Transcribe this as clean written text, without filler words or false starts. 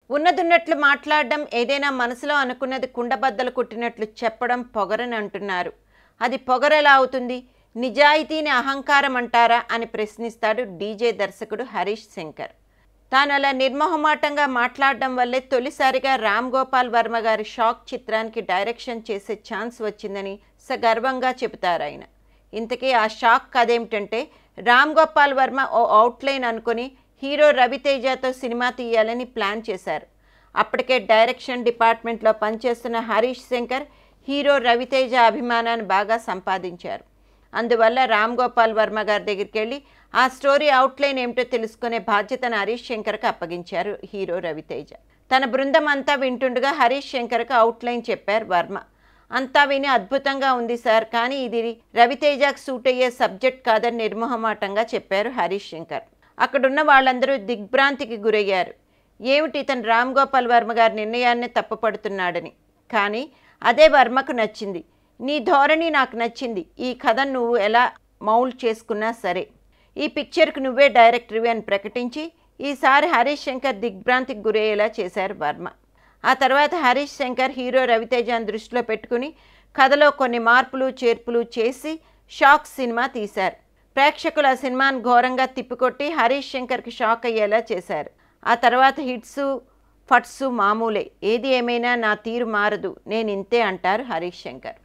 ఉన్నదున్నట్లు మాట్లాడడం, ఏదైనా మనసులో అనుకున్నది కుండబద్దలు కొట్టినట్లు చెప్పడం పొగరని అంటున్నారు. అది పొగరెలా అవుతుంది? నిజాయితీని అహంకారం అంటారా అని ప్రశ్నిస్తాడు డీజే దర్శకుడు హరీష్ శంకర్. తాను అలా నిర్మోహమాటంగా మాట్లాడడం వల్లే తొలిసారిగా రామ్ గోపాల్ వర్మ గారి షాక్ చిత్రానికి డైరెక్షన్ చేసే ఛాన్స్ వచ్చిందని సగర్వంగా చెబుతారు ఆయన. ఇంతకీ ఆ షాక్ కథేమిటంటే, రామ్ గోపాల్ వర్మ ఓ అవుట్లైన్ అనుకుని హీరో రవితేజతో సినిమా తీయాలని ప్లాన్ చేశారు. అప్పటికే డైరెక్షన్ డిపార్ట్మెంట్లో పనిచేస్తున్న హరీష్ శంకర్ హీరో రవితేజ అభిమానాన్ని బాగా సంపాదించారు. అందువల్ల రామ్ గోపాల్ వర్మ గారి దగ్గరికి వెళ్ళి ఆ స్టోరీ అవుట్లైన్ ఏమిటో తెలుసుకునే బాధ్యతను హరీష్ శంకర్కి అప్పగించారు హీరో రవితేజ. తన బృందం అంతా వింటుండగా హరీష్ శంకర్కి అవుట్లైన్ చెప్పారు వర్మ. అంతా విని అద్భుతంగా ఉంది సార్, కానీ ఇది రవితేజకు సూట్ అయ్యే సబ్జెక్ట్ కాదని నిర్మోహమాటంగా చెప్పారు హరీష్ శంకర్. అక్కడున్న వాళ్ళందరూ దిగ్భ్రాంతికి గురయ్యారు. ఏమిటి ఇతను రామ్ గోపాల్ వర్మ గారి నిర్ణయాన్ని తప్పుపడుతున్నాడని. కానీ అదే వర్మకు నచ్చింది. నీ ధోరణి నాకు నచ్చింది, ఈ కథను నువ్వు ఎలా మౌల్డ్ చేసుకున్నా సరే, ఈ పిక్చర్కి నువ్వే డైరెక్టర్వి అని ప్రకటించి ఈసారి హరీష్ శంకర్ దిగ్భ్రాంతికి గురయ్యేలా చేశారు వర్మ. ఆ తర్వాత హరీష్ శంకర్ హీరో రవితేజను దృష్టిలో పెట్టుకుని కథలో కొన్ని మార్పులు చేర్పులు చేసి షాక్ సినిమా తీశారు. ప్రేక్షకులు ఆ సినిమాను ఘోరంగా తిప్పికొట్టి హరీష్ శంకర్కి షాక్ అయ్యేలా చేశారు. ఆ తర్వాత హిట్సు ఫట్సు మామూలే. ఏది ఏమైనా నా తీరు మారదు, నేను ఇంతే అంటారు హరీష్ శంకర్.